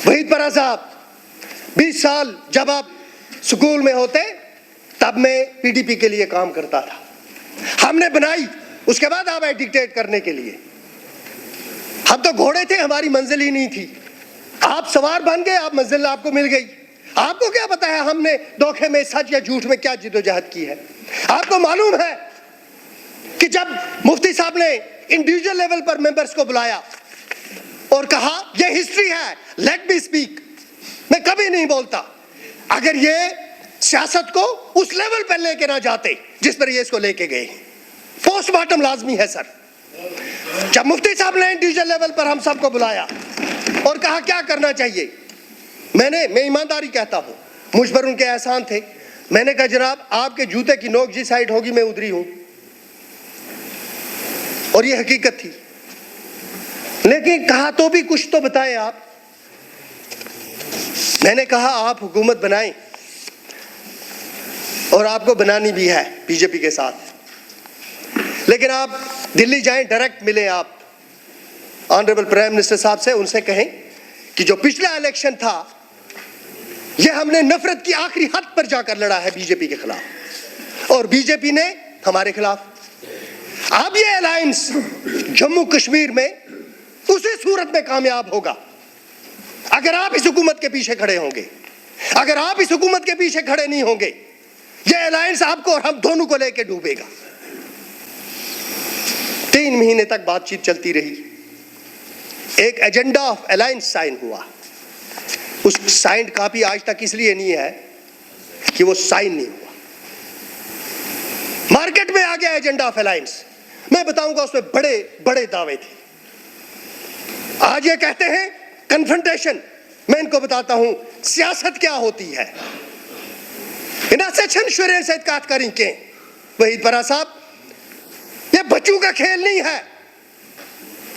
वहीद परा साहब, 20 साल जब आप स्कूल में होते तब मैं पीडीपी के लिए काम करता था, हमने बनाई, उसके बाद आप आए डिक्टेट करने के लिए। हम तो घोड़े थे, हमारी मंजिल ही नहीं थी, आप सवार बन गए, आप मंजिल आपको मिल गई। आपको क्या पता है हमने धोखे में, सच या झूठ में क्या जिद्दोजहद की है? आपको मालूम है कि जब मुफ्ती साहब ने इंडिविजुअल लेवल पर मेंबर्स को बुलाया और कहा यह हिस्ट्री है, लेट मी स्पीक, मैं कभी नहीं बोलता अगर ये सियासत को उस लेवल पर लेके ना जाते जिस पर ये इसको लेके गए। पोस्टमार्टम लाजमी है सर। जब मुफ्ती साहब ने इंडिविजुअल लेवल पर हम सबको बुलाया और कहा क्या करना चाहिए, मैं ईमानदारी कहता हूं, मुझ पर उनके एहसान थे। मैंने कहा जनाब आपके जूते की नोक जिस साइड होगी मैं उधरी हूं, और ये हकीकत थी। लेकिन कहा तो भी कुछ तो बताएं आप। मैंने कहा आप हुकूमत बनाएं, और आपको बनानी भी है बीजेपी के साथ, लेकिन आप दिल्ली जाएं, डायरेक्ट मिलें आप ऑनरेबल प्राइम मिनिस्टर साहब से, उनसे कहें कि जो पिछला इलेक्शन था ये हमने नफरत की आखिरी हद पर जाकर लड़ा है बीजेपी के खिलाफ, और बीजेपी ने हमारे खिलाफ। अब ये अलायंस जम्मू कश्मीर में उसी सूरत में कामयाब होगा अगर आप इस हुकूमत के पीछे खड़े होंगे। अगर आप इस हुकूमत के पीछे खड़े नहीं होंगे, ये अलायंस आपको और हम दोनों को लेकर डूबेगा। 3 महीने तक बातचीत चलती रही, एक एजेंडा ऑफ अलायंस साइन हुआ। उस साइंड कॉपी आज तक इसलिए नहीं है कि वो साइन नहीं हुआ। मार्केट में आ गया एजेंडा ऑफ अलायंस, मैं बताऊंगा उसमें बड़े बड़े दावे थे। आज ये कहते हैं कन्फ्रंटेशन, मैं इनको बताता हूं सियासत क्या होती है। वहीद परा साहब, ये बच्चों का खेल नहीं है।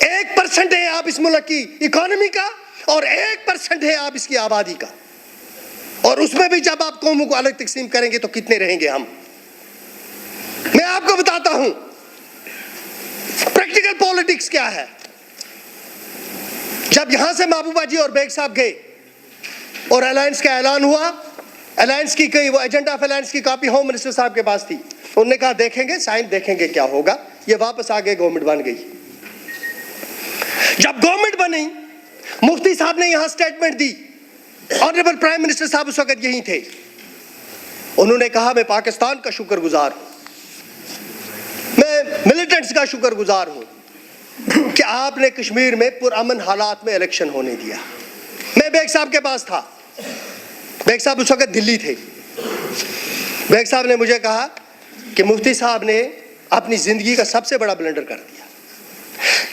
1% है आप इस मुल्क की इकोनॉमी का, और 1% है आप इसकी आबादी का, और उसमें भी जब आप कौमों को अलग तकसीम करेंगे तो कितने रहेंगे हम। मैं आपको बताता हूं प्रैक्टिकल पॉलिटिक्स क्या है। जब यहां से महबूबा जी और बेग साहब गए और अलायंस का ऐलान हुआ, अलायंस की कई वो एजेंडा ऑफ अलायंस की कॉपी होम मिनिस्टर साहब के पास थी, उन्होंने कहा देखेंगे, साइन देखेंगे क्या होगा। ये वापस आ गए, गवर्नमेंट बन गई। जब गवर्नमेंट बनी, मुफ्ती साहब ने यहां स्टेटमेंट दी, ऑनरेबल प्राइम मिनिस्टर साहब उस वक्त यहीं थे, उन्होंने कहा मैं पाकिस्तान का शुक्रगुजार हूं, मैं मिलिटेंट्स का शुक्रगुजार हूं कि आपने कश्मीर में पुरअमन हालात में इलेक्शन होने दिया। मैं बेग साहब के पास था, बेग साहब उस वक्त दिल्ली थे। बेग साहब ने मुझे कहा कि मुफ्ती साहब ने अपनी जिंदगी का सबसे बड़ा ब्लंडर कर दिया,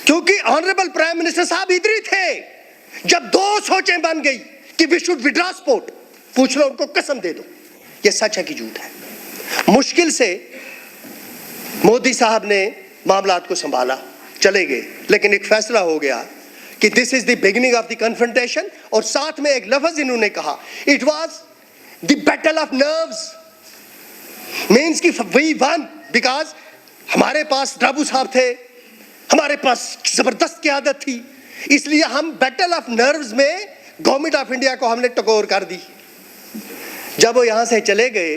क्योंकि ऑनरेबल प्राइम मिनिस्टर साहब इधर ही थे जब 2 सोचें बन गई कि वी शुड विड्रॉ सपोर्ट। पूछ लो उनको, कसम दे दो ये सच है कि झूठ है। मुश्किल से मोदी साहब ने मामलात को संभाला, चले गए, लेकिन एक फैसला हो गया कि this is the beginning of the confrontation, और साथ में एक लफ्ज इन्होंने कहा, it was the battle of nerves, means की वी वन, बिकॉज हमारे पास ड्राबू साहब थे, हमारे पास जबरदस्त क़यादत थी, इसलिए हम बैटल ऑफ नर्व्स में गवर्नमेंट ऑफ इंडिया को हमने टकोर कर दी। जब वो यहां से चले गए,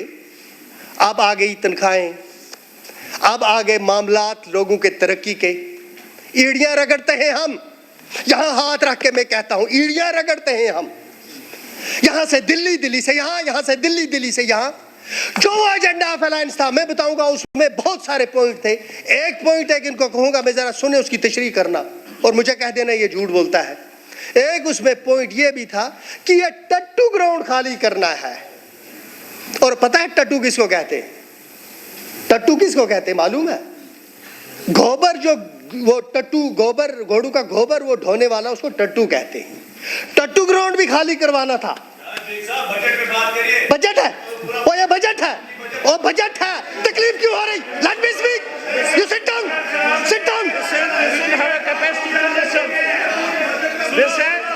अब आ गई तनख्वाहें, अब आ गए मामलात लोगों के तरक्की के, ईड़ियां रगड़ते हैं हम, यहां हाथ रख के मैं कहता हूं ईड़ियां रगड़ते हैं हम, यहां से दिल्ली, दिल्ली से यहां, यहां से दिल्ली, दिल्ली से यहां। जो एजेंडा ऑफ अलायंस था, मैं बताऊंगा उसमें बहुत सारे पॉइंट थे। एक पॉइंट है कि इनको कहूंगा मैं जरा सुने, उसकी तशरीह करना और मुझे कह देना ये झूठ बोलता है। एक उसमें पॉइंट ये भी था कि ये टट्टू ग्राउंड खाली करना है, और पता है टट्टू किसको कहते हैं? टट्टू किसको कहते हैं मालूम है? गोबर, जो वो टट्टू, गोबर, घोड़ू का गोबर वो ढोने वाला, उसको टट्टू कहते हैं। टट्टू ग्राउंड भी खाली करवाना था। बजट पे बात करिए। बजट है, वो ये बजट है, वो बजट है, तकलीफ क्यों हो रही? Let me speak, you sit down, sit down.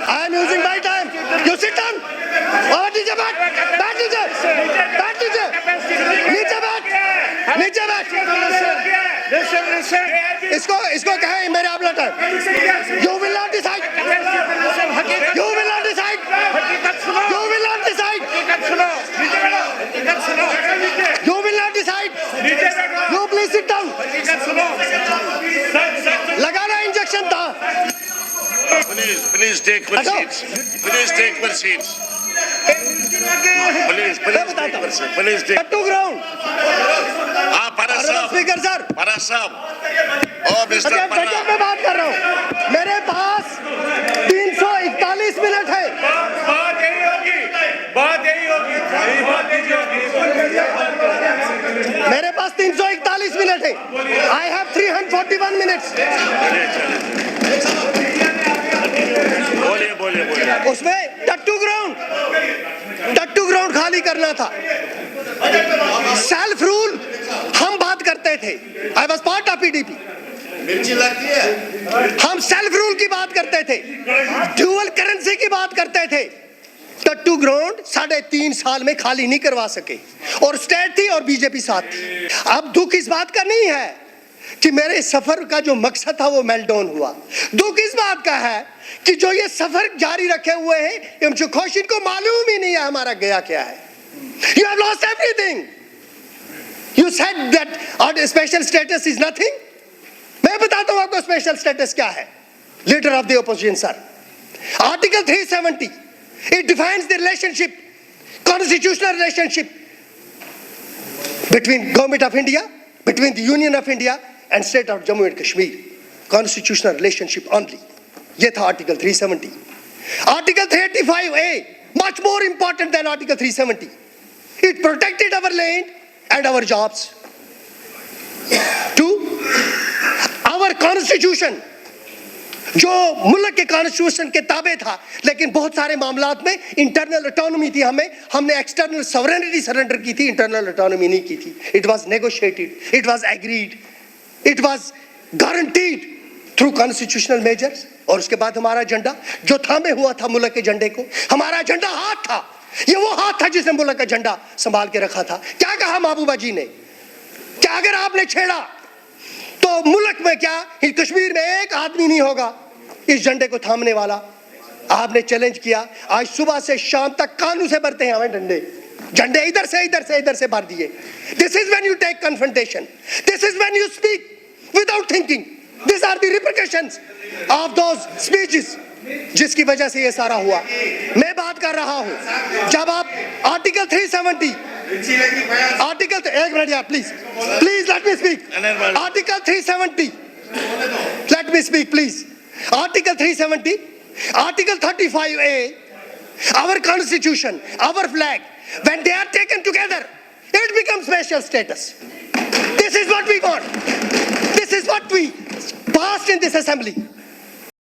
I am using my time, you sit down. और नीचे बैठ, बैठ नीचे, बैठ नीचे, नीचे बैठ, नीचे बैठ। इसको कहें मेरे आप letter, you will not decide. Please sit down. लगाना इंजेक्शन था। Please take your seats. Please take your seats. Please take your seats. Please take. To ground. Paras sahab. Speaker sir, Paras sahab. Oh, Mr. अरे budget Paras. में बात कर रहा हूँ। मेरे पास 341 minute है। बात यही होगी, बात यही होगी, बात यही होगी। मेरे पास 341 मिनट है। I have 341 minutes. बोलिए। उसमें टट्टू ग्राउंड खाली करना था। सेल्फ रूल हम बात करते थे। I was part of PDP. मिर्ची लगती है। हम सेल्फ रूल की बात करते थे, ड्यूअल करेंसी की बात करते थे। टट्टू ग्राउंड 3.5 साल में खाली नहीं करवा सके, और स्टेट थी और बीजेपी साथ थी। अब दुख इस बात का नहीं है कि मेरे सफर का जो मकसद था वो मेल्टडाउन हुआ। दुख इस बात का है कि जो ये सफर जारी रखे हुए हैं, इनको खुशी को मालूम ही नहीं है हमारा गया क्या है। You have lost everything. You said that special status is nothing. मैं बताता हूं आपको स्पेशल स्टेटस क्या है। Leader of the opposition sir, article 370 it defines the relationship, constitutional relationship between government of India, between the Union of India and state of Jammu and Kashmir. Constitutional relationship only. ये था article 370। Article 385A, much more important than article 370. It protected our land and our jobs. 2, our constitution, जो मुल्क के constitution के ताबे था, लेकिन बहुत सारे मामलात में इंटरनल ऑटोनॉमी थी। हमने एक्सटर्नल सॉवरेनिटी सरेंडर की थी, इंटरनल ऑटोनॉमी नहीं की थी। It was negotiated, it was agreed, it was guaranteed through constitutional measures. और उसके बाद हमारा एजेंडा जो थामे हुआ था मुल्क के झंडे को, हमारा एजेंडा हाथ था। ये वो हाथ था जिसने मुल्क का झंडा संभाल के रखा था। क्या कहा महबूबा जी ने, क्या अगर आपने छेड़ा तो मुल्क में क्या कश्मीर में एक आदमी नहीं होगा इस झंडे को थामने वाला। आपने चैलेंज किया। आज सुबह से शाम तक कानून से भरते हैं हमें झंडे इधर से भर दिए। This is when you take confrontation, this is when you speak without thinking. This are the repercussions of those speeches जिसकी वजह से ये सारा हुआ। मैं बात कर रहा हूं जब आप आर्टिकल 370 आर्टिकल, एक मिनट यार, please let me speak. Article 370, let me speak please. Article 370, Article 35A, our constitution, our flag, when they are taken together, it becomes special status. This is what we want. This is what we passed in this assembly.